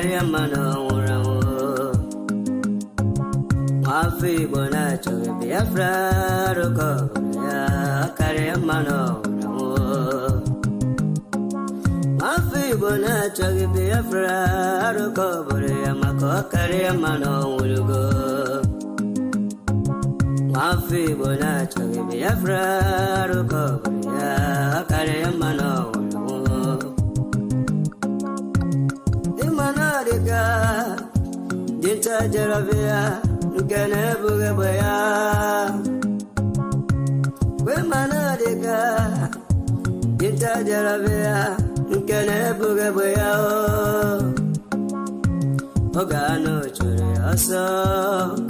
karịa mmanụ nwụrụ anwụ. Nwafọ Igbo na-achọghị Biafra arụkọ obodo ya karịa mmanụ nwụrụ anwụ. Nwafọ Igbo na-achọghị Biafra arụkọ obodo ya maka ọ karịa mmanụ nwụrụgo. Nwafọ Igbo na-achọghị Biafra arụkọ obodo ya karịa mmanụ nwụrụ anwụ. Ịma na ọ dịka dinta jerabịa nke na-ebughị egbe ya. Ịma na ọ dịka dinta jerabịa nke na-ebughị egbe ya. Oge anụ chụrụ ya ọsọ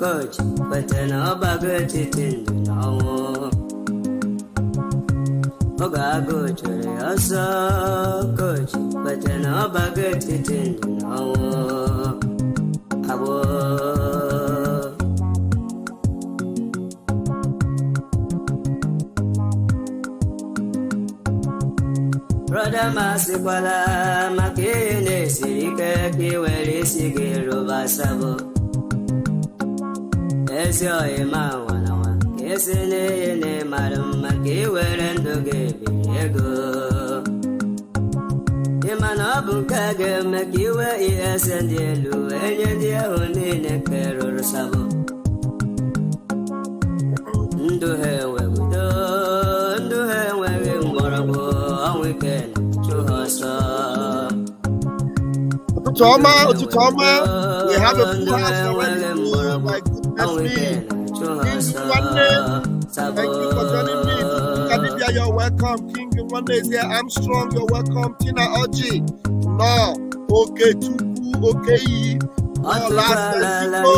kochi kwete na ọbago etiti ndụ na ọnwụ. Oge agụ chụrụ ya ọsọ kochi kwete na ọbago etiti ndụ na ọnwụ. Agbo Brother Masikwala maka ihe na-esiri ike ka ị were isi gị rụba sabo. Ezi oyi ma nwananwa ka esi n'ihe na-ịmara mma ka ị were ndụ gị biri ego. Ịma na ọ bụ nke a ga-eme ka iwe ihe ese ndị elu enye ndị ahụ niile nke rụrụ sabo. Ndụ ha enweghị udo, ndụ ha enweghị mgbọrọgwụ, ọnwụ ike na-achụ ha ọsọ. Ụtụtụ ọma, we have a full house already. My goodness me. Thank you for joining me. Kadibia, you're welcome. King One is here. I'm strong. You're welcome. Tina Oji. No. Okay, Tuku. Okay. No, last Mexico.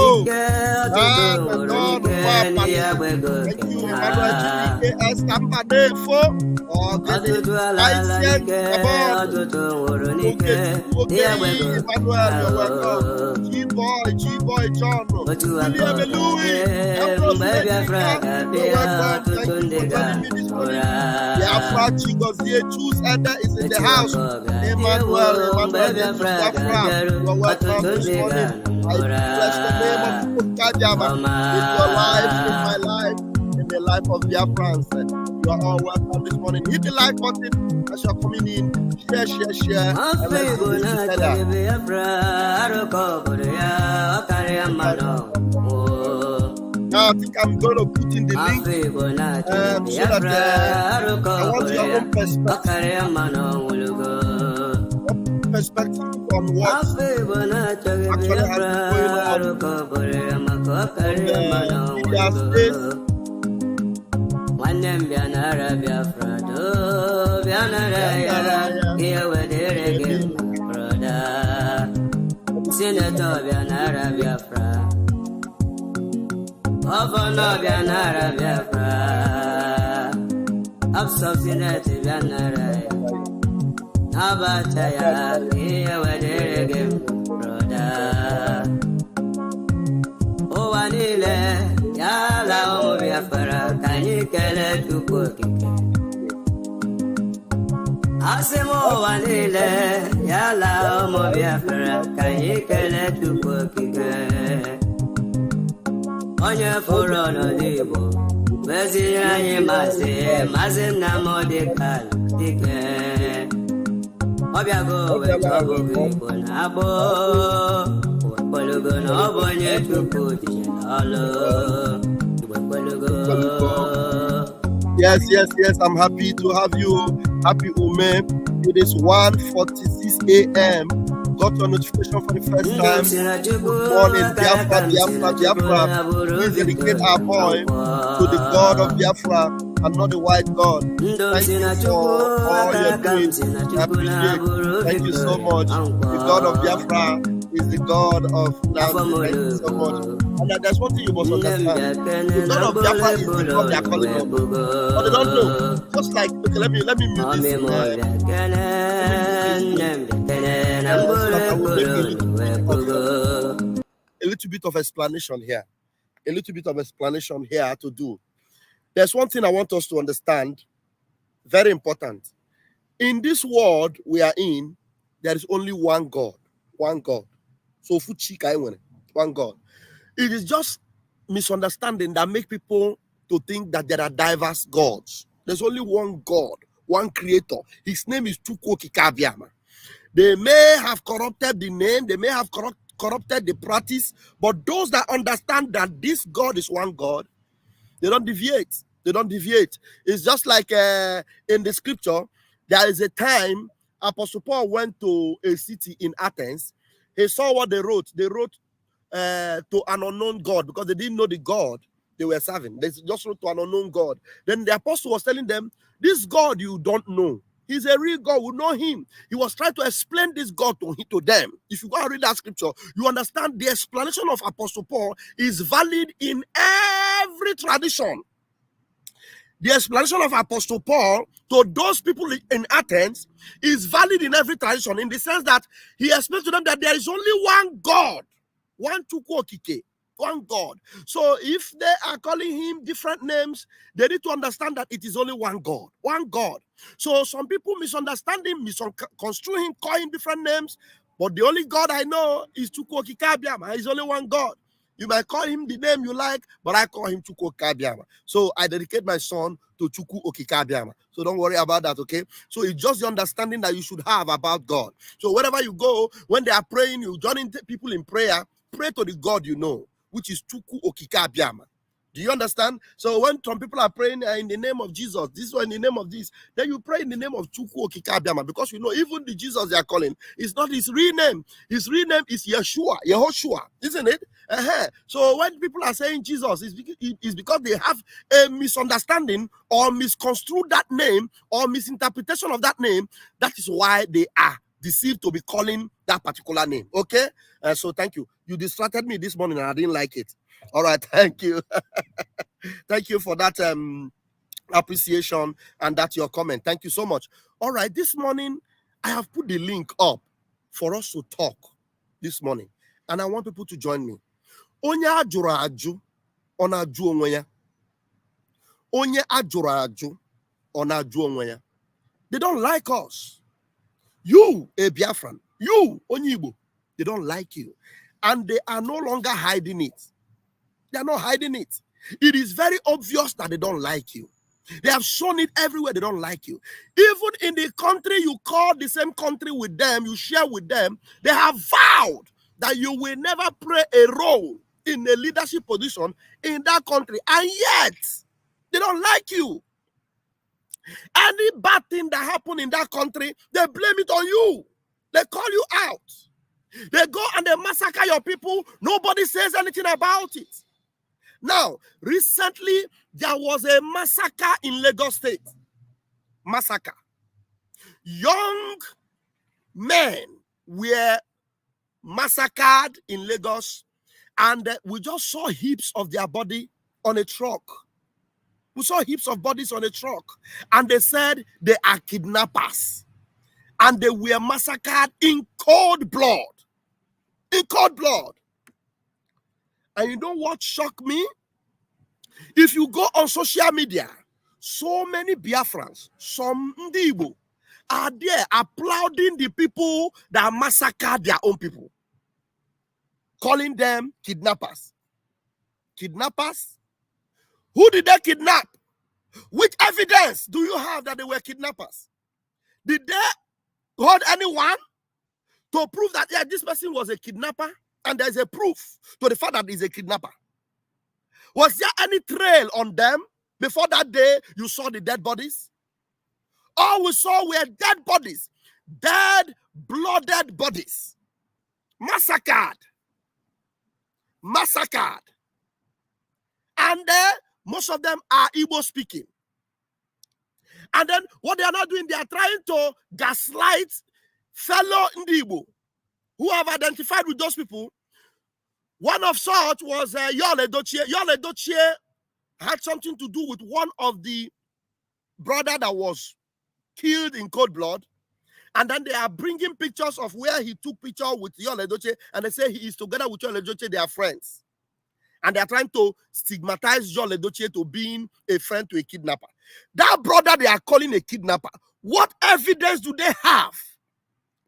Thank you, Emmanuel. Estampadefo. Oh, this is Lysian. Okay, Emmanuel, you're welcome. G-boy, John. William Louis. Biafra Chigozie Choose Eda is in the house. Emmanuel, you're welcome this morning. I bless the name of Kajama in your life, in my life, in the life of Biafrans. You are all welcome this morning. Hit the like button as you're coming in. Share. And let's do this together. Now I think I'm going to put in the link so that I want your own perspective on what actually has been going on in their states. Governor Bianara Biafra, Absorbinate Bianara, Abataya, here where they again, brother. Oh, Anile, Yala Biafra, can you get it to cook it? Asimo Anile, Yala Biafra, can you get it to cook it? Onye fụrụ n'Igbo weziri anyị masị nna m dịka dike. Ọ bịago weta ọbụghị Igbo na-agbụ wekwelugo na ọ bụ onye Chukwu tinye n'ọlụ wekwelugo. Yes, I'm happy to have you. Happy Ume. It is 1:46 a.m. Got your notification for the first time. Good morning, Biafra. Please dedicate our boy to the God of Biafra and not the white God. Thank you for all your doing. I appreciate. Thank you so much. The God of Biafra is the God of Nandi. Thank you so much. And there's one thing you must understand. The God of Biafra is the God they are calling on. But they don't know. Just like, okay, let me mute this. A little bit of explanation here to do. There's one thing I want us to understand, very important. In this world we are in, there is only one God. So one God. It is just misunderstanding that make people to think that there are diverse gods. There's only one God, one creator. His name is Chukwokikabiama. They may have corrupted the name, they may have corrupted the practice, but those that understand that this God is one God, they don't deviate. They don't deviate. It's just like in the scripture, there is a time Apostle Paul went to a city in Athens. He saw what they wrote. They wrote to an unknown God because they didn't know the God they were serving. They just wrote to an unknown God. Then the apostle was telling them, this God you don't know, he's a real God. We know him. He was trying to explain this God to them. If you go and read that scripture, you understand the explanation of Apostle Paul is valid in every tradition. The explanation of Apostle Paul to those people in Athens is valid in every tradition, in the sense that he explains to them that there is only one God, one Chukwokike, one God. So if they are calling him different names, they need to understand that it is only one God, one God. So some people misunderstand him, misconstrue him, call him different names, but the only God I know is Chukwokikabiama. He's only one God. You might call him the name you like, but I call him Chukwokikabiama. So I dedicate my son to Chukwokikabiama. So don't worry about that, okay? So it's just the understanding that you should have about God. So wherever you go, when they are praying, you join people in prayer, pray to the God you know, which is Chukwokikabiama. Do you understand? So when some people are praying in the name of Jesus, this one in the name of this, then you pray in the name of Chukwokikabiama, because you know even the Jesus they are calling is not his real name. His real name is Yehoshua, isn't it? So when people are saying Jesus, it's because they have a misunderstanding or misconstrued that name or misinterpretation of that name. That is why they are deceived to be calling that particular name. Okay? So thank you. You distracted me this morning and I didn't like it. All right, thank you. Thank you for that appreciation and that your comment. Thank you so much. All right, this morning I have put the link up for us to talk this morning, and I want people to join me. Onye Ajuru Aju Ona Aju Onweya. Onye Ajuru Aju Ona Aju Onweya. They don't like us. You, a Biafran, you, Onye Igbo, they don't like you, and they are no longer hiding it. They are not hiding it. It is very obvious that they don't like you. They have shown it everywhere. They don't like you. Even in the country you call the same country with them, you share with them, they have vowed that you will never play a role in a leadership position in that country. And yet, they don't like you. Any bad thing that happened in that country, they blame it on you. They call you out. They go and they massacre your people. Nobody says anything about it. Now, recently, there was a massacre in Lagos State. Massacre. Young men were massacred in Lagos, and we just saw heaps of their body on a truck. We saw heaps of bodies on a truck, and they said they are kidnappers, and they were massacred in cold blood. In cold blood. And you know what shocked me? If you go on social media, so many Biafrans, some Ndibo, are there applauding the people that massacred their own people, calling them kidnappers. Kidnappers? Who did they kidnap? Which evidence do you have that they were kidnappers? Did they hold anyone to prove that, yeah, this person was a kidnapper, and there's a proof to the fact that he's a kidnapper? Was there any trail on them before that day you saw the dead bodies? All we saw were dead bodies, dead, blooded bodies, massacred. Massacred. And most of them are Igbo speaking. And then what they are not doing, they are trying to gaslight fellow Igbo who have identified with those people. One of such was Yul Edochie. Yul Edochie had something to do with one of the brother that was killed in cold blood. And then they are bringing pictures of where he took picture with Yul Edochie, and they say he is together with Yul Edochie, they are friends. And they are trying to stigmatize Yul Edochie to being a friend to a kidnapper. That brother they are calling a kidnapper, what evidence do they have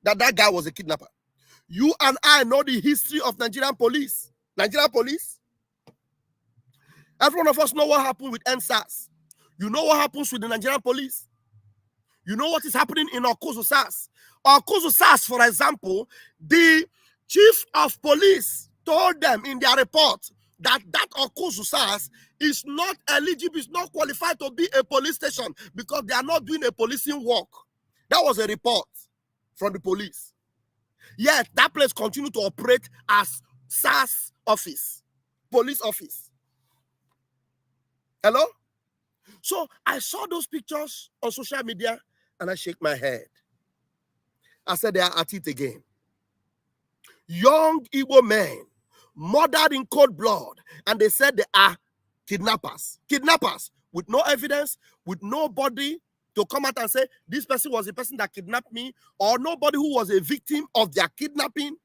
that that guy was a kidnapper? You and I know the history of Nigerian police. Nigerian police. Every one of us know what happened with NSAS. You know what happens with the Nigerian police. You know what is happening in Okuzu SARS. Okuzu SARS, for example, the chief of police told them in their report that Okuzu SARS is not eligible, is not qualified to be a police station because they are not doing a policing work. That was a report from the police. Yet that place continued to operate as SARS office, police office. Hello? So I saw those pictures on social media and I shake my head. I said, they are at it again. Young Igbo men murdered in cold blood, and they said they are kidnappers. Kidnappers with no evidence, with nobody to come out and say, this person was the person that kidnapped me, or nobody who was a victim of their kidnapping.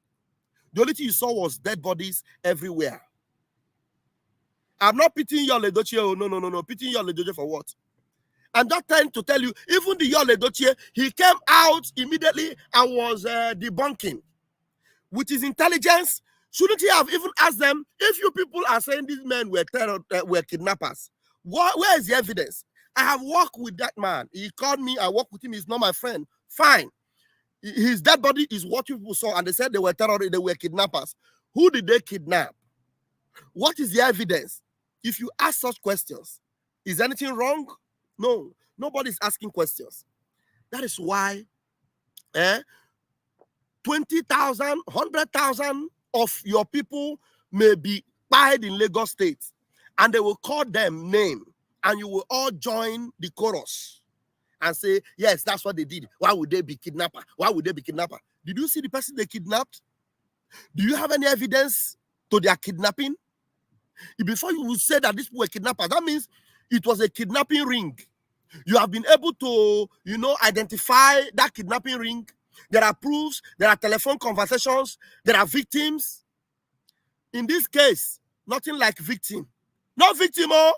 The only thing you saw was dead bodies everywhere. I'm not pitying Yul Edochie. Oh, no. Pitying Yul Edochie for what? I'm just trying to tell you, even the Yul Edochie, he came out immediately and was debunking. With his intelligence, shouldn't he have even asked them, if you people are saying these men were kidnappers, where is the evidence? I have worked with that man. He called me, I worked with him, he's not my friend. Fine. His dead body is what you people saw, and they said they were terrorists, they were kidnappers. Who did they kidnap? What is the evidence? If you ask such questions, is anything wrong? No, nobody's asking questions. That is why 20,000, 100,000 of your people may be pied in Lagos State, and they will call them name, and you will all join the chorus and say, yes, that's what they did. Why would they be kidnapper? Why would they be kidnapper? Did you see the person they kidnapped? Do you have any evidence to their kidnapping? Before you will say that these people were kidnappers, that means it was a kidnapping ring. You have been able to, identify that kidnapping ring. There are proofs, there are telephone conversations, there are victims. In this case, nothing like victim. No victim, oh.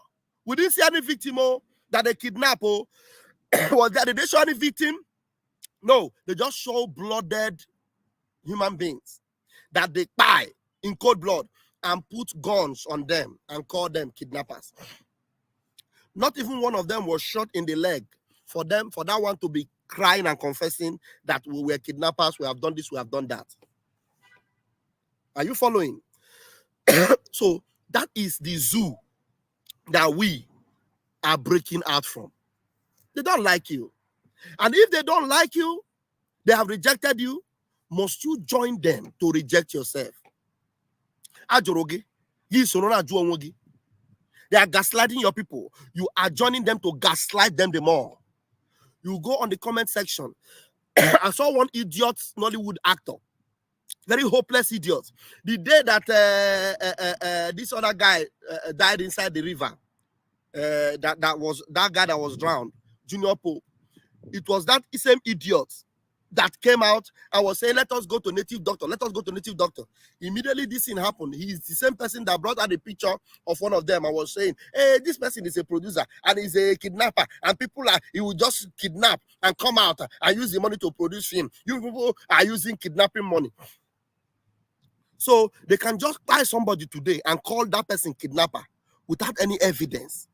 We didn't see any victim, oh, that they kidnap, oh. Did they show any victim? No, they just show blooded human beings that they buy in cold blood and put guns on them and call them kidnappers. Not even one of them was shot in the leg for that one to be crying and confessing that we were kidnappers, we have done this, we have done that. Are you following? So that is the zoo that we are breaking out from. They don't like you. And if they don't like you, they have rejected you, must you join them to reject yourself? Ajuru Aju Ona. They are gaslighting your people. You are joining them to gaslight them the more. You go on the comment section. I saw one idiot Nollywood actor, very hopeless idiot. The day that this other guy died inside the river, that guy that was drowned, Junior Pope, it was that same idiot that came out and was saying, let us go to native doctor. Let us go to native doctor. Immediately this thing happened. He's the same person that brought out the picture of one of them. I was saying, hey, this person is a producer and he's a kidnapper. And he will just kidnap and come out and use the money to produce film. You people are using kidnapping money. So they can just buy somebody today and call that person kidnapper without any evidence.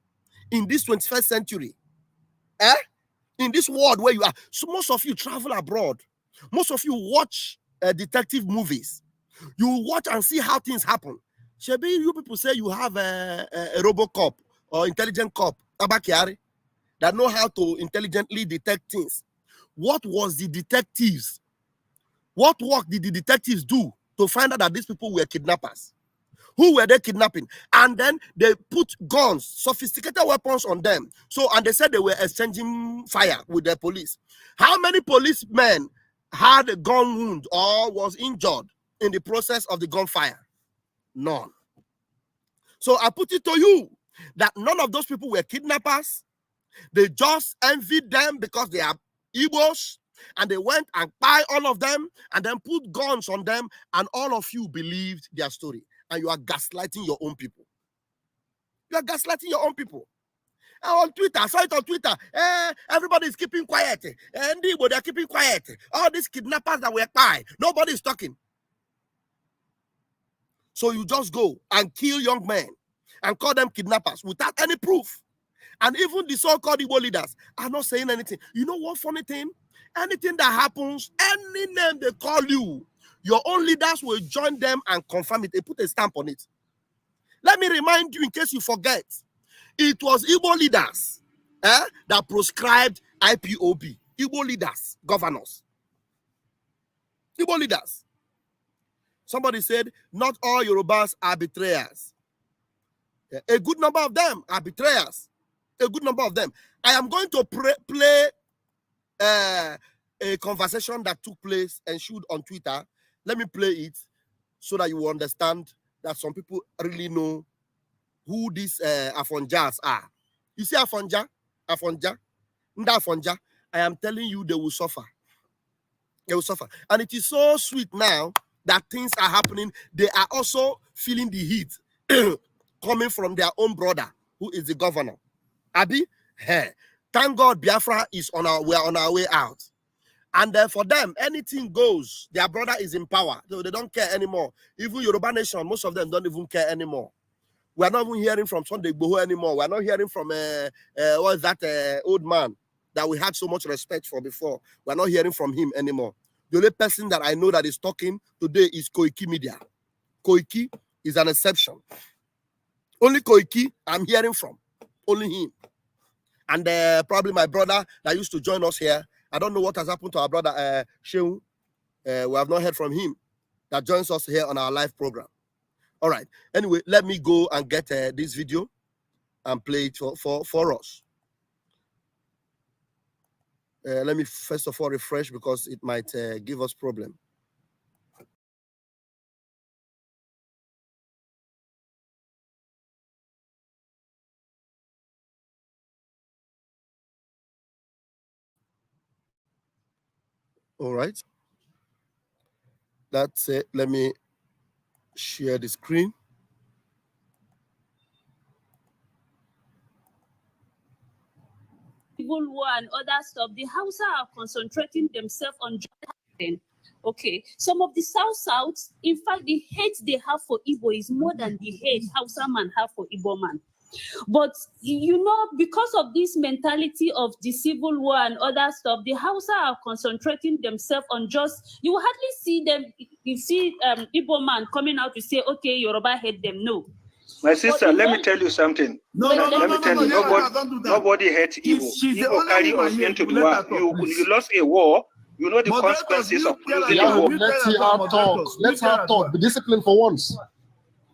In this 21st century, in this world where you are, so most of you travel abroad. Most of you watch detective movies. You watch and see how things happen. Shebi, you people say you have a RoboCop or intelligent cop, Abakiari, that know how to intelligently detect things. What was the detectives? What work did the detectives do to find out that these people were kidnappers? Who were they kidnapping? And then they put guns, sophisticated weapons on them. And they said they were exchanging fire with the police. How many policemen had a gun wound or was injured in the process of the gunfire? None. So I put it to you that none of those people were kidnappers. They just envied them because they are Igbos, and they went and buy all of them and then put guns on them, and all of you believed their story. And you are gaslighting your own people. You are gaslighting your own people. And on Twitter, I saw it on Twitter. Everybody is keeping quiet. And they are keeping quiet. All these kidnappers that were by, nobody is talking. So you just go and kill young men and call them kidnappers without any proof. And even the so-called Igbo leaders are not saying anything. You know what funny thing? Anything that happens, any name they call you, your own leaders will join them and confirm it. They put a stamp on it. Let me remind you in case you forget. It was Igbo leaders that proscribed IPOB. Igbo leaders, governors. Igbo leaders. Somebody said, not all Yorubas are betrayers. A good number of them are betrayers. A good number of them. I am going to play a conversation that took place and shoot on Twitter. Let me play it so that you will understand that some people really know who these Afonjas are. You see Afonja? Nda Afonja. I am telling you, they will suffer. They will suffer. And it is so sweet now that things are happening. They are also feeling the heat coming from their own brother, who is the governor. Abi, thank God Biafra is we're on our way out. And for them, anything goes. Their brother is in power. So they don't care anymore. Even Yoruba Nation, most of them don't even care anymore. We're not even hearing from Sunday Igboho anymore. We're not hearing from what is that old man that we had so much respect for before. We're not hearing from him anymore. The only person that I know that is talking today is Koiki Media. Koiki is an exception. Only Koiki I'm hearing from. Only him. And probably my brother that used to join us here. I don't know what has happened to our brother Sheung. We have not heard from him that joins us here on our live program. All right. Anyway, let me go and get this video and play it for us. Let me first of all refresh because it might give us problem. All right. That's it. Let me share the screen. Civil war and other stuff, the Hausa are concentrating themselves on justice. Okay, some of the South, in fact, the hate they have for Igbo is more than the hate Hausa man have for Igbo man. But, you know, because of this mentality of the civil war and other stuff, the Hausa are concentrating themselves on just, you will hardly see them, you see Igbo man coming out to say, okay, Yoruba hate them. No. My sister, let me tell you something. Let me tell you, nobody hates Igbo. Igbo carry us into the war. You lost a war, you know the consequences of losing a war. Let's hear our talk. Let's have talk. Be disciplined for once.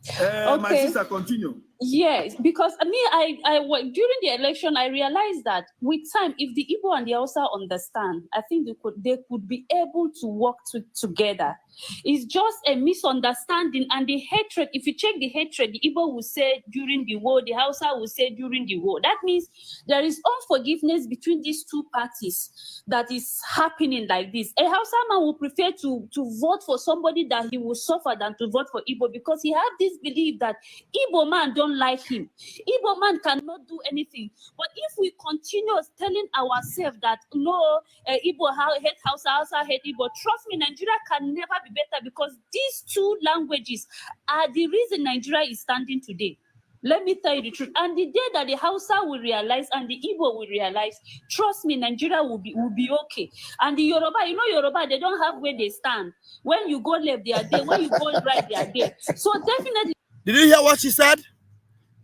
Okay. My sister, continue. Yes, because I during the election, I realized that with time, if the Igbo and the Hausa understand, I think they could be able to work together. It's just a misunderstanding and the hatred. If you check the hatred, the Igbo will say during the war, the Hausa will say during the war. That means there is unforgiveness between these two parties that is happening like this. A Hausa man will prefer to vote for somebody that he will suffer than to vote for Igbo because he has this belief that Igbo man don't like him. Igbo man cannot do anything. But if we continue telling ourselves that no, Igbo hate Hausa, Hausa hate Igbo, trust me, Nigeria can never be better because these two languages are the reason Nigeria is standing today. Let me tell you the truth. And the day that the Hausa will realize and the Igbo will realize, trust me, Nigeria will be okay. And the Yoruba, you know Yoruba, they don't have where they stand. When you go left, they are there. When you go right, they are there. So definitely. Did you hear what she said?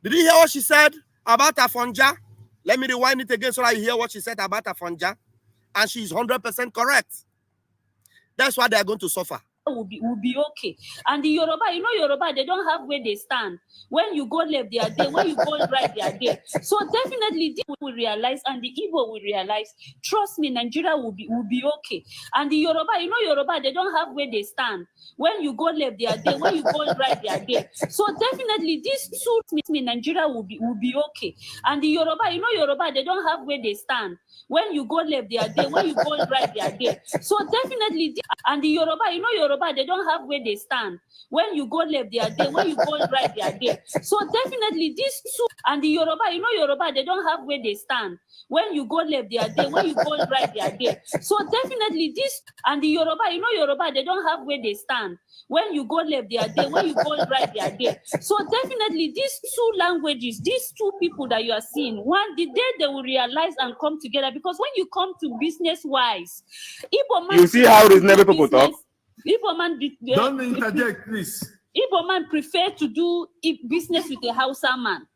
Did you hear what she said about Afonja? Let me rewind it again so that you hear what she said about Afonja. And she's 100% correct. That's why they are going to suffer. Will be okay. And the Yoruba, you know Yoruba, they don't have where they stand. When you go left, they are there. When you go right, they are there. So definitely they will realize and the Igbo will realize, trust me, Nigeria will be okay. And the Yoruba, you know Yoruba, they don't have where they stand. When you go left, they are there. When you go right, they are there. So definitely this suits me, Nigeria will be okay. And the Yoruba, you know Yoruba, they don't have where they stand. When you go left, they are there. When you go right, they are there. So definitely, and the Yoruba, you know Yoruba, Yoruba, they don't have where they stand. When you go left, they are there. When you go right, they are there. So definitely these two, and the Yoruba, Yoruba, they don't have where they stand. When you go left, they are there. When you go right, they are there. So definitely this, and the Yoruba, Yoruba, they don't have where they stand. When you go left, they are there. When you go right, they are there. So definitely these two languages, these two people that you are seeing, the day they will realize and come together. Because when you come to business-wise, you see how reasonable people talk? Don't interject, please. Igbo man prefer to do business with a Hausa man.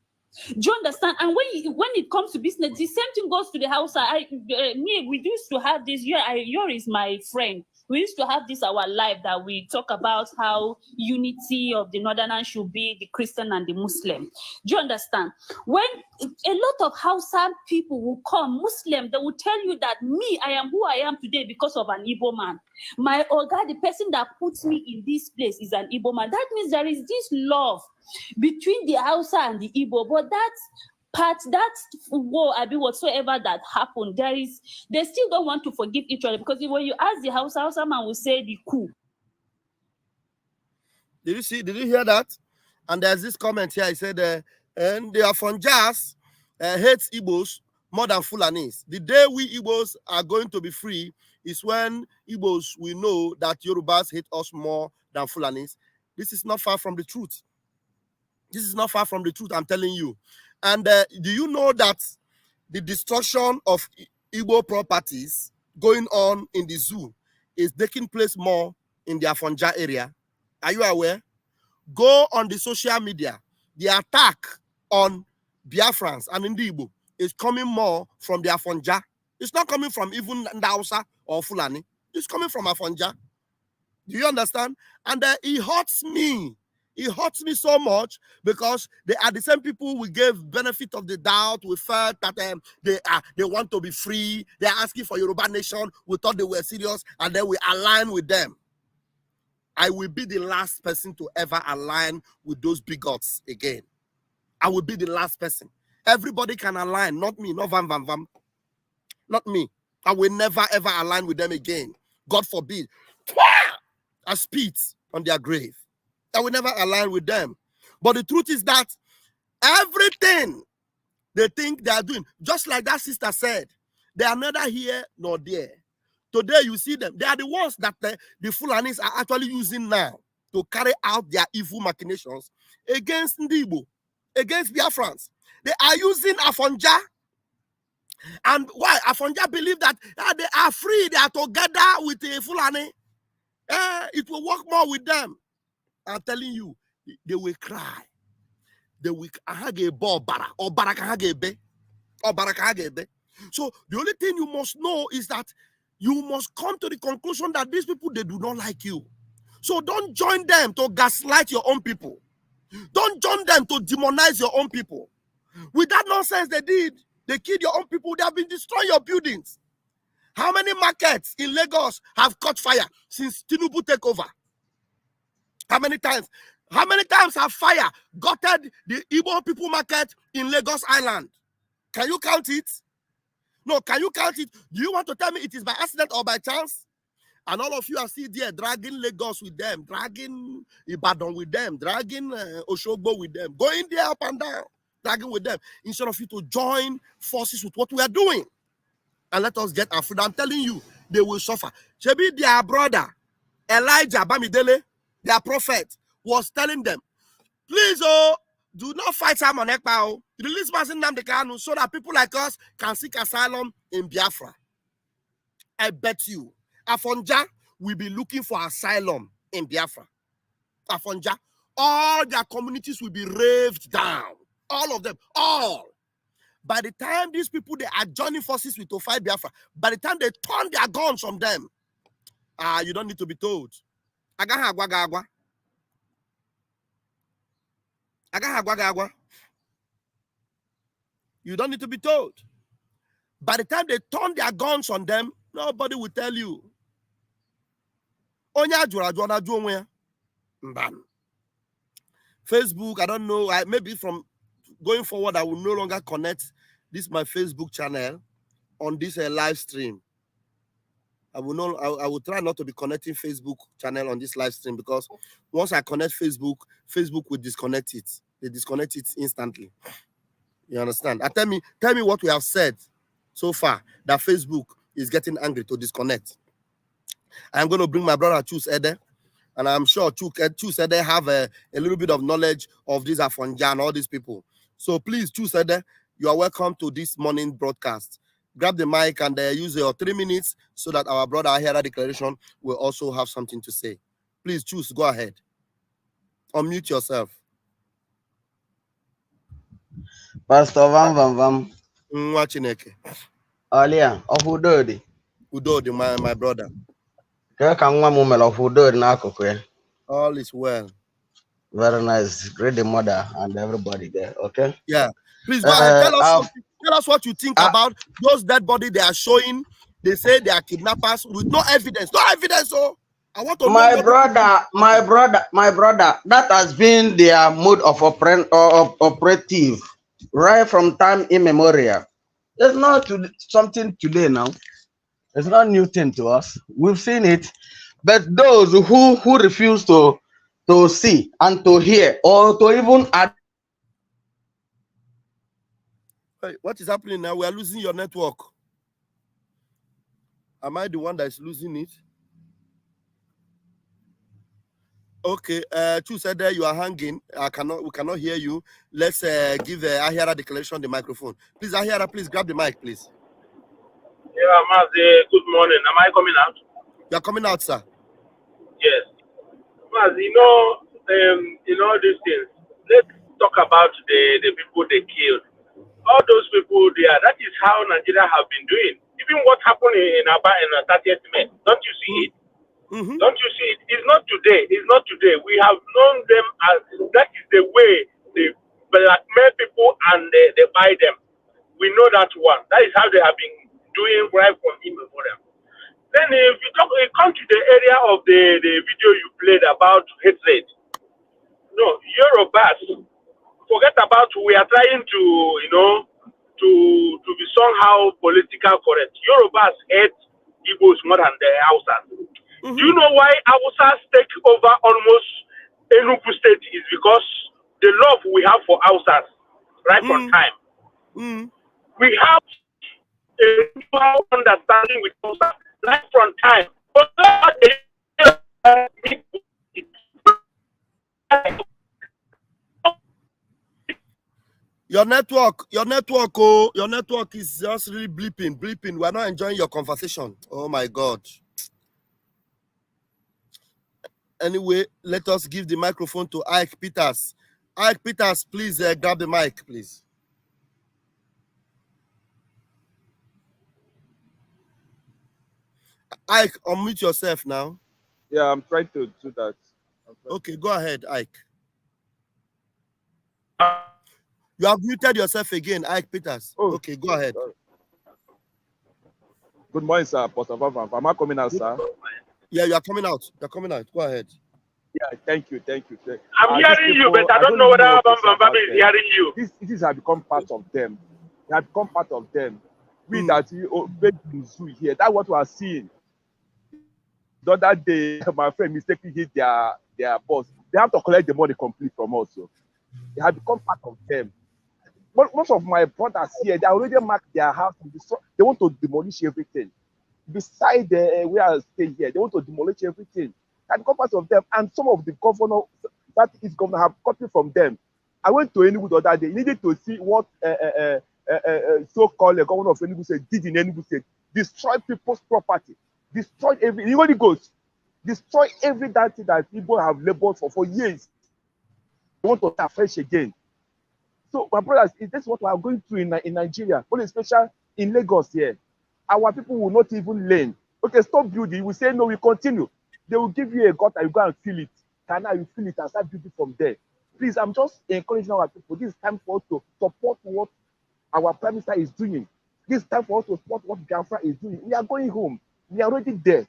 Do you understand? And when it comes to business, the same thing goes to the Hausa. We used to have this. Yor is my friend. We used to have this our life that we talk about how unity of the Northerners should be the Christian and the Muslim. Do you understand? When a lot of Hausa people will come, Muslim, they will tell you that I am who I am today because of an Igbo man. My Oga, the person that puts me in this place is an Igbo man. That means there is this love between the Hausa and the Igbo, but that war, whatsoever that happened, they still don't want to forgive each other, because when you ask the Hausa man will say the coup. Did you hear that? And there's this comment here. I said, and they are from Jazz, hates Igbos more than Fulanis. The day we Igbos are going to be free is when Igbos will know that Yorubas hate us more than Fulanis. This is not far from the truth. This is not far from the truth, I'm telling you. And do you know that the destruction of Igbo properties going on in the zoo is taking place more in the Afonja area? Are you aware? Go on the social media. The attack on Biafrans and Igbo is coming more from the Afonja. It's not coming from even Ndausa or Fulani. It's coming from Afonja. Do you understand? And it hurts me. It hurts me so much because they are the same people we gave benefit of the doubt. We felt that they want to be free. They are asking for Yoruba nation. We thought they were serious, and then we align with them. I will be the last person to ever align with those bigots again. I will be the last person. Everybody can align, not me, not Vam. Not me. I will never ever align with them again. God forbid. I spit on their grave. I will never align with them. But the truth is that everything they think they are doing, just like that sister said, they are neither here nor there. Today you see them. They are the ones that the Fulanis are actually using now to carry out their evil machinations against Ndibo, against Biafrans. They are using Afonja. And why? Afonja believe that they are free, they are together with the Fulani. It will work more with them. I'm telling you, they will cry. They will So the only thing you must know is that you must come to the conclusion that these people, they do not like you. So don't join them to gaslight your own people. Don't join them to demonize your own people. With that nonsense they did, they killed your own people. They have been destroying your buildings. How many markets in Lagos have caught fire since Tinubu take over? How many times? How many times have fire gutted the Igbo people market in Lagos Island? Can you count it? No, can you count it? Do you want to tell me it is by accident or by chance? And all of you are still there dragging Lagos with them, dragging Ibadan with them, dragging Oshogbo with them, going there up and down, dragging with them, instead of you to join forces with what we are doing. And let us get our freedom. I'm telling you, they will suffer. Shebi, their brother, Elijah Bamidele, their prophet, was telling them, please, do not fight Simon Ekpa. Release Masin Nnamdi Kanu so that people like us can seek asylum in Biafra. I bet you, Afonja will be looking for asylum in Biafra. Afonja, all their communities will be raved down. All of them, all. By the time these people, they are joining forces with to fight Biafra, by the time they turn their guns on them, you don't need to be told. Agwa. You don't need to be told. By the time they turn their guns on them, nobody will tell you. Onye Ajuru Aju Ona Onweya. Facebook, I don't know. Maybe from going forward, I will no longer connect this my Facebook channel on this live stream. I will try not to be connecting Facebook channel on this live stream, because once I connect Facebook will disconnect it. They disconnect it instantly. You understand? Tell me what we have said so far that Facebook is getting angry to disconnect. I'm going to bring my brother Chus Ede, and I'm sure Chus Ede have a little bit of knowledge of these Afonja and all these people. So please, Chus Ede, you are welcome to this morning broadcast. Grab the mic and use your 3 minutes so that our brother Ahera Declaration will also have something to say. Please choose. Go ahead. Unmute yourself. Pastor Vam. Mwachineke. Alia, of Udodi. Udodi, my brother. All is well. Very nice. Great the mother and everybody there. Okay. Yeah. Please go ahead. Tell us what you think about those dead bodies they are showing. They say they are kidnappers with no evidence. No evidence. So I want to know. My brother. That has been their mode of operative right from time immemorial. It's not something today now. It's not new thing to us. We've seen it. But those who refuse to see and to hear or to even add. Hey, what is happening now? We are losing your network. Am I the one that is losing it? Okay, Chu said there you are hanging. We cannot hear you. Let's give Ahera Declaration the microphone. Please, Ahera, please grab the mic, please. Yeah, Mazi, good morning. Am I coming out? You are coming out, sir. Yes. Mazi, you know these things. Let's talk about the people they killed. All those people there, that is how Nigeria have been doing. Even what happened in Aba in 30th May, don't you see it? Mm-hmm. Don't you see it? It's not today. It's not today. We have known them as, that is the way they blackmail people and they buy them. We know that one. That is how they have been doing right from immemorial. Then if you come to the area of the video you played about hatred. No, Yorubas, forget about we are trying to, to be somehow political correct. Yorubas hate Igbos more than the Hausas. Mm-hmm. Do you know why Hausas take over almost Enugu State? Is because the love we have for Hausas right from time. Mm. We have a mutual understanding with Hausas right from time. Your network is just really bleeping. We are not enjoying your conversation. Oh my God. Anyway, let us give the microphone to Ike Peters. Ike Peters, please grab the mic, please. Ike, unmute yourself now. Yeah, I'm trying to do that. Okay, go ahead, Ike. You have muted yourself again, Ike Peters. Oh, okay, go ahead. Sorry. Good morning, sir. Am I coming out, sir? Yeah, you are coming out. You're coming out. Go ahead. Yeah, thank you. I'm hearing you, but I don't know whether Bamba is hearing you. This has become part of them. They have become part of them. We that zoo here, that's what we are seeing. The other day, my friend mistakenly hit their boss. They have to collect the money complete from us. So they have become part of them. But most of my brothers here, they already marked their house. They want to demolish everything. Beside where I stay here, they want to demolish everything. And part of them, and some of the governor have copied from them. I went to Enugu the other day. Needed to see what so-called governor of Enugu State did in Enugu State. Destroy people's property. Destroy every. He only goes. Destroy every that thing that people have labored for years. They want to start fresh again. So, my brothers, that's what we are going through in Nigeria, but especially in Lagos here. Our people will not even learn. Okay, stop building. We say no, we continue. They will give you a gutter, you go and fill it. Can you fill it and start building from there? Please, I'm just encouraging our people. This is time for us to support what our Prime Minister is doing. This is time for us to support what Biafra is doing. We are going home. We are already there.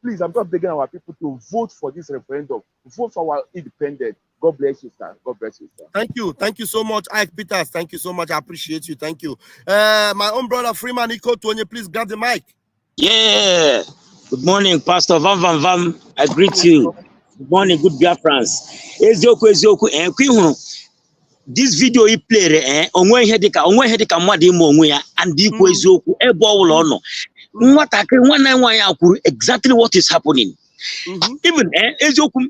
Please, I'm just begging our people to vote for this referendum. Vote for our independent. God bless you, sir. God bless you, sir. Thank you. Thank you so much, Ike Peters. Thank you so much. I appreciate you. Thank you. My own brother, Freeman Iko Tonye, please grab the mic. Yeah. Good morning, Pastor Van Van Van. I greet you. Good morning, good Biafrans. Eziokwu, this video you play, onwe ihe dịka mmadụ ime onwe ya, and ikwu eziokwu ebe ọbụla ọ nọ. Nwatakịrị nwanne nwaanyị kwuru exactly what is happening. Even eziokwu,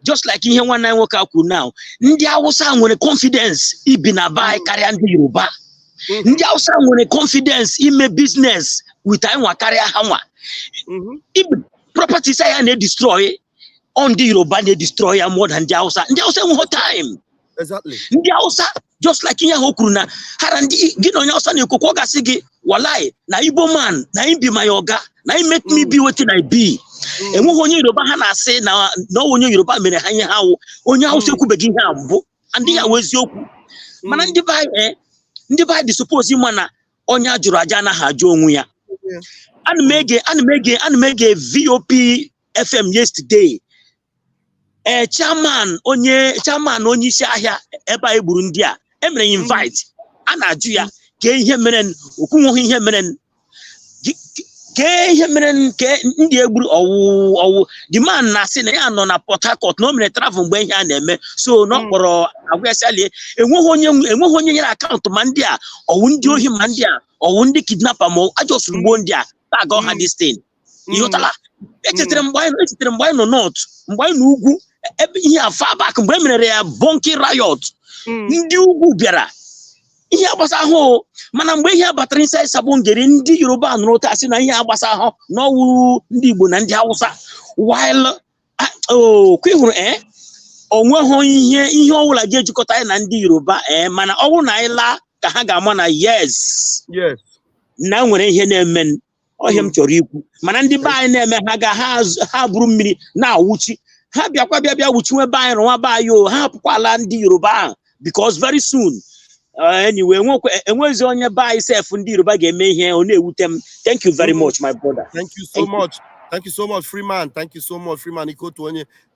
just like ihe nwanne nwoke kwuru now, ndị Hausa nwere confidence ibi na bai karịa ndị Yoruba. Ndị Hausa nwere confidence ime business with anyị karịa ha nwa. Even properties I destroy on the Yoruba, they destroy more than the Hausa. And the Hausa one time. Exactly. The Hausa, just like in Yahokruna, Harandi, get on your son, you cook Sigi, Walai, na Ibo man, na him be my yoga, na him make me be what I be. And when you Yoruba Hana say now, no one Yoruba may hang how, on your house you could begin hambo, and the was your man divide, divide the supposed mana, Onye Ajuru Aju Onweya. And make a VOP FM yesterday. Chairman onye isi ahịa ebe anyị Burundi a emere invite a na-ajụ ya ka ihe mere okwunwo ihe mere ke ndị egburu ọwụ the man na-asị na ya nọ na Port Harcourt na o mere travel mgbe ihe a na-eme so na kpọrọ agwesialie enweghị onye nyere akaụntụ ma ndị a ọwụ ndị ohi ma ndị a ọwụ ndị kidnapper ma ajọsugbo ndị a go ha this thing ịghọtala echetere mgbe anyị nọ north mgbe anyị nọ ugwu ebe ihe far back mgbe mere ya bonki riot ndị ugwu bịara ihe agbasa ahụ mana mgbe ihe batara inside Sabongeri ndị Yoruba nụrụ ta sị na ihe agbasa ahụ n'ọwụ ndị Igbo na ndị Hausa while kwihụrụ onweghị ihe ọwụla ga-ejikọta anyị na ndị Yoruba mana ọ bụrụ na anyị laa ka ha ga-ama na yes na nwere ihe na-eme ọhịa m chọrọ ikwu mana ndị be anyị na-eme ha buru mmiri na-awụchi ha bịa wuchiwe be anyị rụwa be anyị ha hapụkwala ndị Yoruba ahụ because very soon anyway enwezi onye be anyị sef ndị Yoruba ga-eme ihe ọ na-ewute m. Thank you very much my brother. Thank you so much. Thank you so much, Freeman. Thank you so much, Freeman.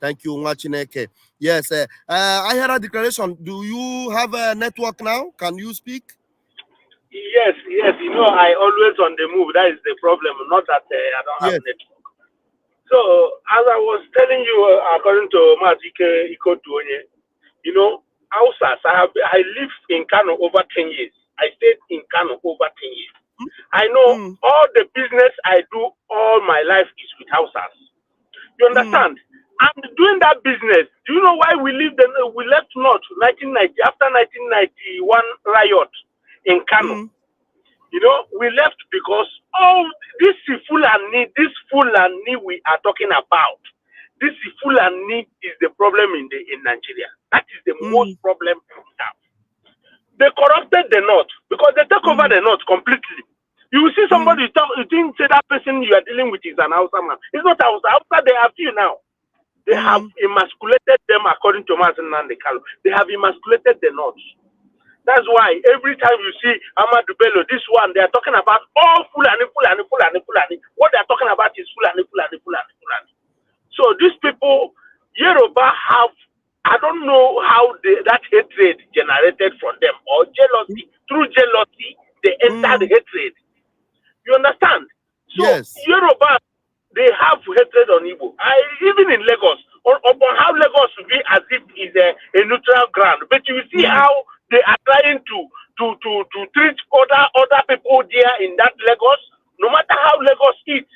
Thank you, Nwachineke. Yes, I heard a declaration. Do you have a network now? Can you speak? Yes. You know, I always on the move. That is the problem. Not that I don't have network. So, as I was telling you, according to Mazike Ikotuonye, you know, I lived in Kano over 10 years. I stayed in Kano over 10 years. I know all the business I do all my life is with Hausas. You understand? I'm doing that business. Do you know why we left North 1990 after 1991 riot in Kano? You know, we left because this Fulani we are talking about. This Fulani is the problem in Nigeria. That is the most problem we have. They corrupted the North because they took over the North completely. You will see somebody you think say that person you are dealing with is an Hausa man. It's not Hausa. Hausa they have few now. They have emasculated them according to Mazen Nandekalo. They have emasculated the North. That's why every time you see Amadou Bello, this one, they are talking about all Fulani. What they are talking about is Fulani. So these people, Yoruba have, I don't know how that hatred generated from them, or jealousy. Through jealousy, they enter the hatred. You understand? So Yoruba, they have hatred on Igbo. Even in Lagos, on how Lagos will be as if it's a neutral ground. But you see how they are trying to treat other people there in that Lagos, no matter how Lagos is.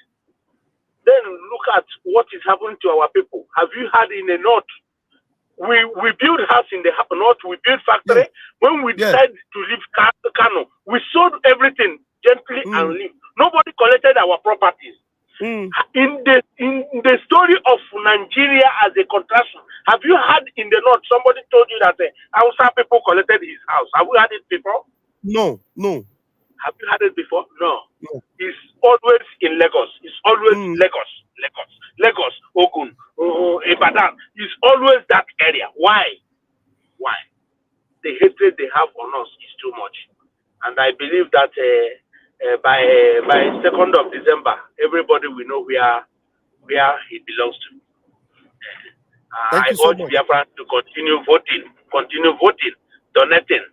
Then look at what is happening to our people. Have you heard in the North? We build house in the North, we build factory. When we decided to leave Kano, we sold everything gently and leave. Nobody collected our properties. In the story of Nigeria as a contraction, have you heard in the North somebody told you that Hausa people collected his house? Have you heard it before? No. Have you heard it before? No. It's always in Lagos. It's always Lagos, Ogun, Ibadan. It's always that area. Why? The hatred they have on us is too much. And I believe that by 2nd of December, everybody will know where it belongs to. I urge Biafran to continue voting, donating,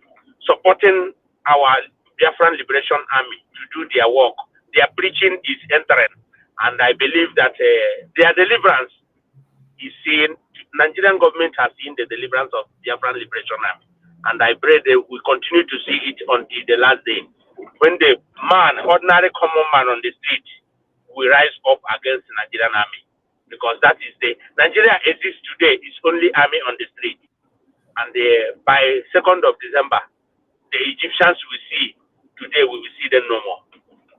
supporting our Biafran Liberation Army to do their work. Their preaching is entering, And I believe that their deliverance is seen, Nigerian government has seen the deliverance of Biafran Liberation Army. And I pray they will continue to see it until the last day, when the man, ordinary common man on the street, will rise up against the Nigerian army. Because that is Nigeria exists today, it's only army on the street. And by 2nd of December, the Egyptians will see, today we will see them no more.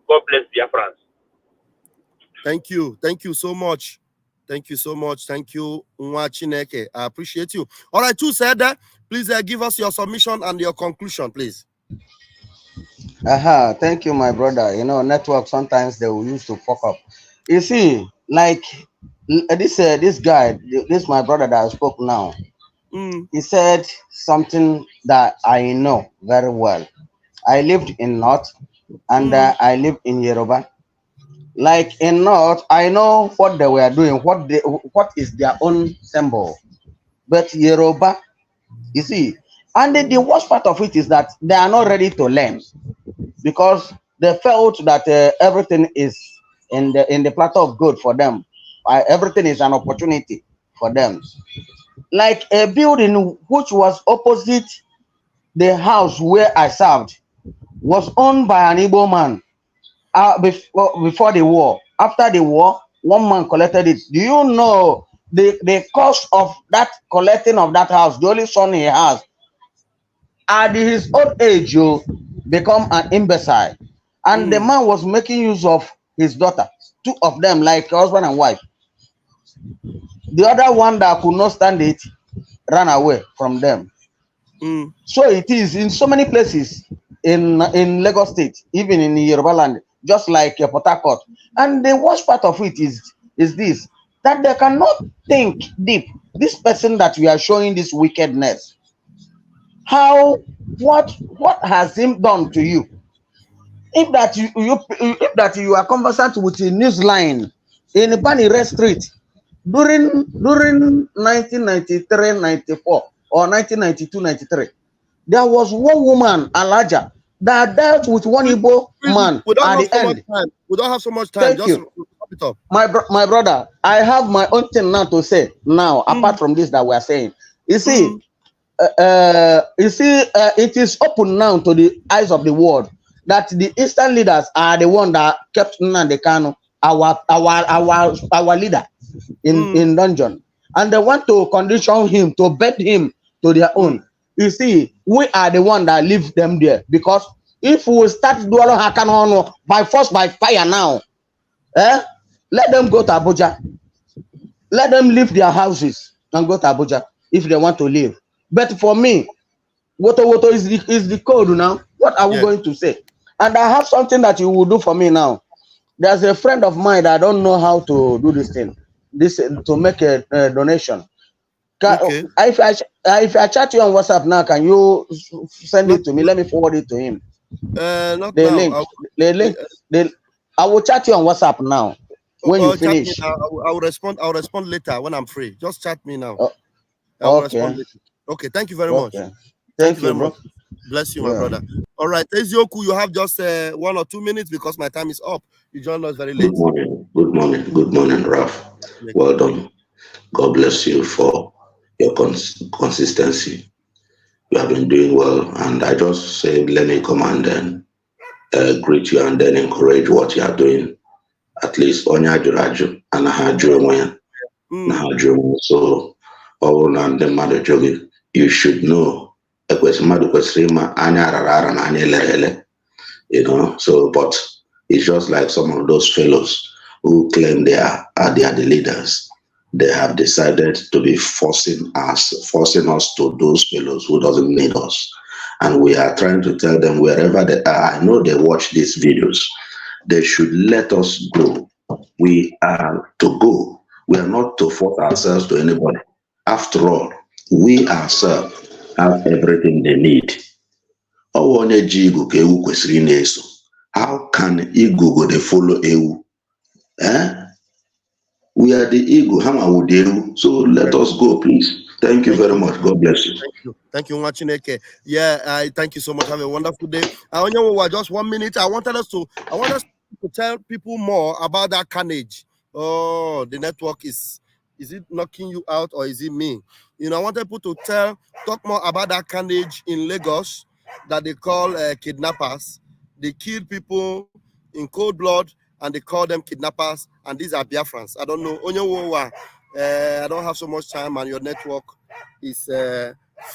God bless Biafrans. Thank you. Thank you so much. Thank you so much. Thank you, Nwa Chineke. I appreciate you. All right, who said that? Please give us your submission and your conclusion, please. Thank you, my brother. You know, network sometimes they will use to fuck up. You see, like this guy, this my brother that I spoke now. He said something that I know very well. I lived in North and I live in Yoruba. Like in North, I know what they were doing, what is their own symbol. But Yoruba, you see, and the worst part of it is that they are not ready to learn because they felt that everything is in the plateau of good for them. Everything is an opportunity for them. Like a building which was opposite the house where I served was owned by an Igbo man. Before the war. After the war, one man collected it. Do you know the cost of that collecting of that house? The only son he has, at his old age, you become an imbecile. And the man was making use of his daughter, 2 of them, like husband and wife. The other one that could not stand it ran away from them. So it is in so many places in Lagos State, even in Yoruba land, just like Port Harcourt. And the worst part of it is this, that they cannot think deep. This person that we are showing this wickedness, what has him done to you? If that you are conversant with a news line in Banire Street during 1993, 94 or 1992, 93, there was one woman, Alaja, that dealt with one Igbo man at the end. We don't have so much time. Thank you. My brother, I have my own thing now to say. Now, apart from this that we are saying, you see, it is open now to the eyes of the world that the Eastern leaders are the one that kept Nnamdi Kanu, our leader in dungeon, and they want to condition him to bet him to their own. You see, we are the one that leave them there, because if we start doing Hakano by force, by fire now, let them go to Abuja. Let them leave their houses and go to Abuja if they want to live. But for me, Woto is the code now. What are we going to say? And I have something that you will do for me now. There's a friend of mine that I don't know how to do this thing, to make a donation. Okay. If I chat you on WhatsApp now, can you send it to me? Let me forward it to him. Not the now. Link. I will chat you on WhatsApp now. When you finish, I will respond. I'll respond later when I'm free. Just chat me now. I will respond later. Okay. Thank you very much. Thank you very much. Bless you, my brother. All right, Ezioku, you have just 1 or 2 minutes because my time is up. You joined us very late. Good morning, Ralph. Well done. God bless you for your consistency. You have been doing well, and I just say let me come and then greet you and then encourage what you are doing. At least Onye Ajuru Aju Ona Aju Onweya. So you should know. You know, so but it's just like some of those fellows who claim they are the leaders. They have decided to be forcing us to those fellows who doesn't need us. And we are trying to tell them wherever they are, I know they watch these videos, they should let us go. We are to go. We are not to force ourselves to anybody. After all, we ourselves have everything they need. How can ego go they follow EU? We are the ego. So let us go, please. Thank you very much. God bless you. Thank you, Machineke. Yeah, thank you so much. Have a wonderful day. Just 1 minute. I want us to tell people more about that carnage. Oh, the network is it knocking you out or is it me? You know, I wanted people to talk more about that carnage in Lagos that they call kidnappers. They kill people in cold blood and they call them kidnappers, and these are Biafrans. I don't know. Onye I don't have so much time and your network is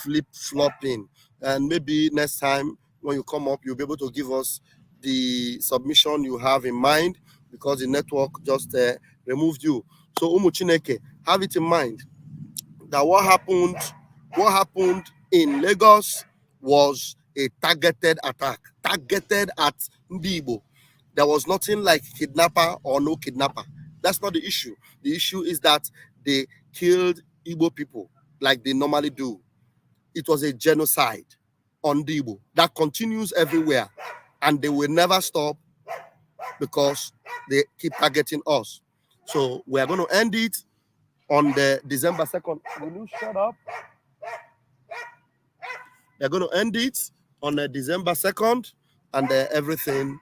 flip-flopping. And maybe next time when you come up, you'll be able to give us the submission you have in mind, because the network just removed you. So Umu Chineke, have it in mind that what happened in Lagos was a targeted attack, targeted at Ndibo. There was nothing like kidnapper or no kidnapper. That's not the issue. The issue is that they killed Igbo people like they normally do. It was a genocide on Igbo that continues everywhere, and they will never stop because they keep targeting us. So we are going to end it on the December 2nd. Will you shut up? They're going to end it on the December 2nd, and everything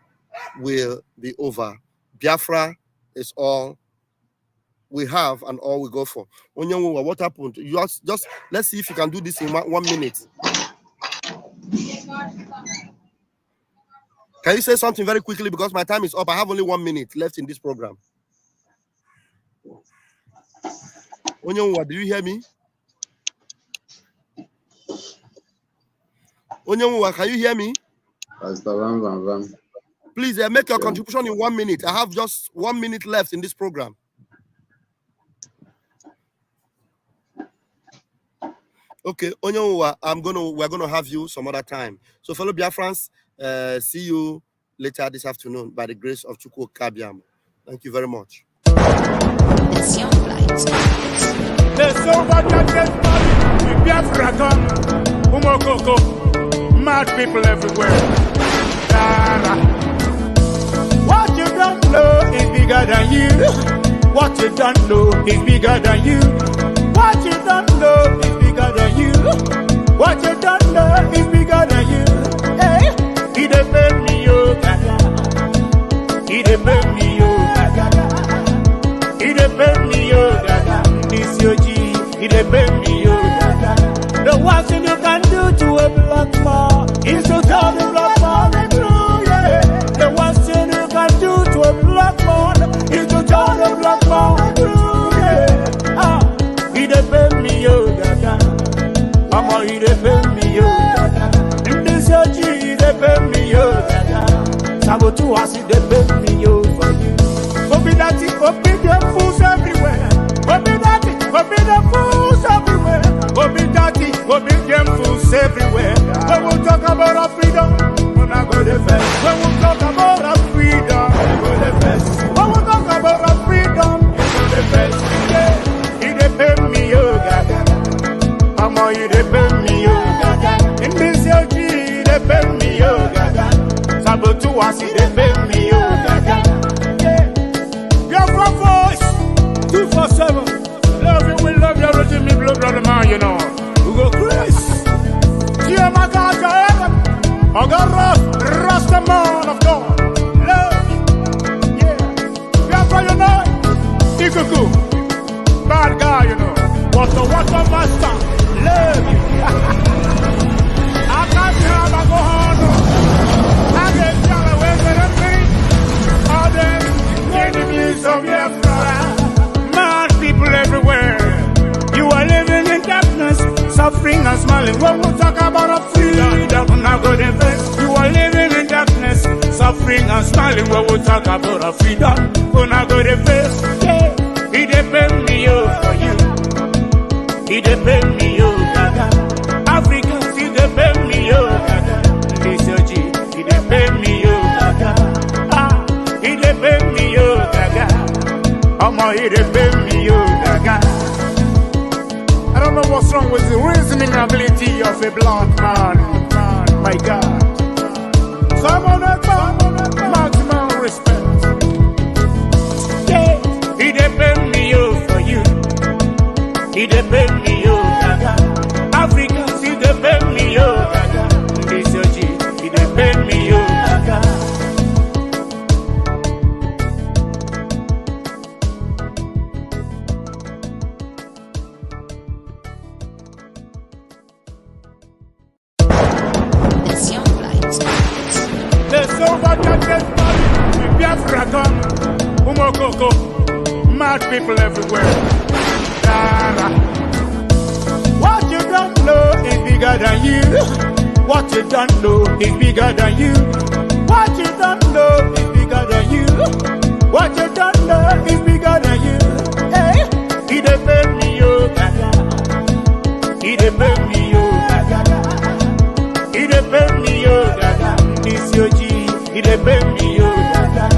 will be over. Biafra is all we have and all we go for. Onye, what happened? You just let's see if you can do this in 1 minute. Can you say something very quickly, because my time is up? I have only 1 minute left in this program. Onye, do you hear me? Onye, can you hear me? Please make your contribution in 1 minute. I have just 1 minute left in this program. Okay, Onye, we're gonna have you some other time. So, fellow Biafrans, see you later this afternoon by the grace of Chukwu Kabiam. Thank you very much. It's your flight. The silver jacket with Biafra come, Umokoko, mad people everywhere. What you don't know is bigger than you. What you don't know is bigger than you. What you don't know is bigger than you. What you don't know is bigger than you. Hey, he depend me, yo, gaga. He depend me, yo, gaga. He depend me, yo, gaga. This your G, he depend me, yo, gaga. The worst thing you can do to a black man is to tell the black man the truth, yeah. The worst thing you can do to a black man is to tell the black man the truth, yeah. He depend me, yo, gaga. Mama, he depend me, yo, gaga. In this your G, he depend me, yo, gaga. Sabotu has he depend me, yo, for you. Obi them fools everywhere. Obi them fools everywhere. Obi them fools everywhere. When we talk about our freedom, we're not going to fast. When we talk about our freedom, we're going to fast. When we talk about our freedom, we're going to fast. Yeah, he depend me, yo, gaga. Mama, he depend me, yo, gaga. In this your G, he depend me, yo, gaga. Sabotu has he depend me, yo, gaga. Voice 247. Love you, we love you, everything me blood, brother man, you know. We go Chris. Dear my God, I got Rasta man of God. Love you. Yeah. Biafra, you know. Ikuku. Bad guy, you know. Water master. Love you. I can't have a go on. I get y'all away with everything. All them enemies of Biafra, mad people everywhere. You are living in darkness, suffering and smiling. When we talk about our freedom, we're not going to face. You are living in darkness, suffering and smiling. When we talk about our freedom, we're not going to face. Yeah. He depend me, yo, for you. He depend me, yo, gaga. Africans, he depend me, yo, gaga. This your G, he depend me, yo, gaga. He depend me, yo, gaga. Mama, he depend me, yo, gaga. I don't know what's wrong with the reasoning ability of a black man. My God. Come on, maximum respect. Yeah, he depend me, yo, for you. He depend me, yo, gaga. Africans, he depend me, yo, gaga. This your G, he depend me, yo, gaga. Mad people everywhere. What you don't know is bigger than you. What you don't know is bigger than you. What you don't know is bigger than you. What you don't know is bigger than you. Hey, he depend me, yo, gaga. He depend me, yo, gaga. He depend me, yo, gaga. This your G. He depend me, yo, gaga.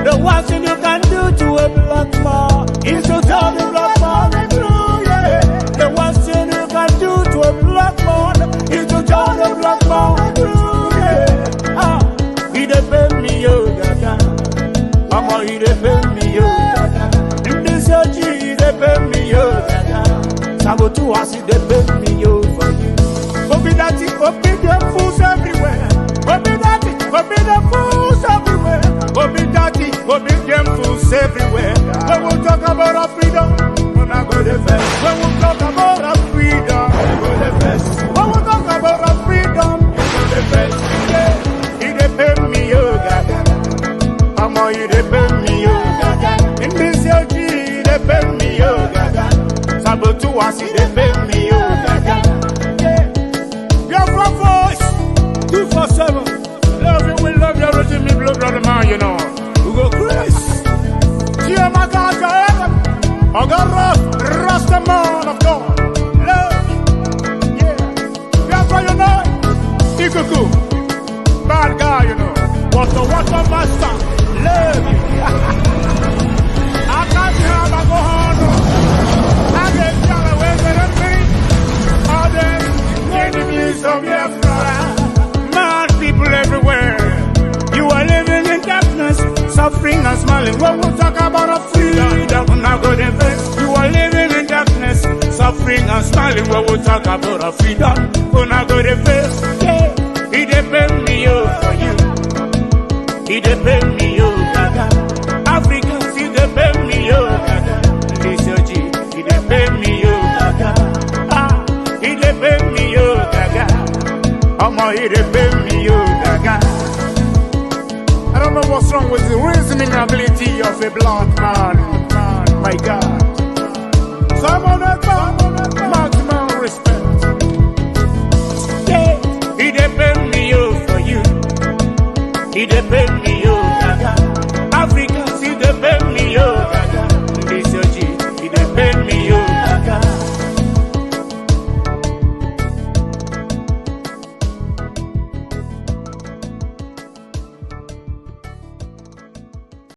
The one thing you can do to a black man is to tell the black man the truth, yeah. The one thing you can do to a black man is to tell the black man the truth, yeah. Ah, he depend me, yo, gaga. Mama, he depend me, yo, gaga. In this your G, he depend me, yo, gaga. Sabotu has he depend me, yo, for you. Obi that it, obi them fools everywhere. Obi that it, obi them fools everywhere. Obi daddy, obi them fools everywhere. When we talk about our freedom, we're not go the best. When we talk about our freedom, we go the best. When we talk about our freedom, we go the best. Yeah, he depend me, yo, gaga. Mama, he depend me, yo, gaga. In this your G, he depend me, yo, gaga. Sabotu was he depend me, yo, gaga. Yeah, your front voice, 247. Love you, we love you, rich me, blood, brother man, you know. We go Chris. Dear my God, Ajuru Rasta man of God. Love. Yeah. Biafra, you know. Ikuku. Bad guy, you know. Water master. Love you. I can't have a go on. I get down away with them three. All them enemies of Biafra. Mad people everywhere. You are living in darkness, suffering and smiling. When we talk about a freedom, we're not going to face. You are living in darkness, suffering and smiling. When we talk about a freedom, we're not going to face. Yeah, he depend me, yo, for you. He depend me, yo, gaga. Africans, he depend me, yo, gaga. This your G, he depend me, yo, gaga. Ah, he depend me, yo, gaga. Omo, he depend me, yo, gaga. I don't know what's wrong with the reasoning ability of a black man. My God. So I'm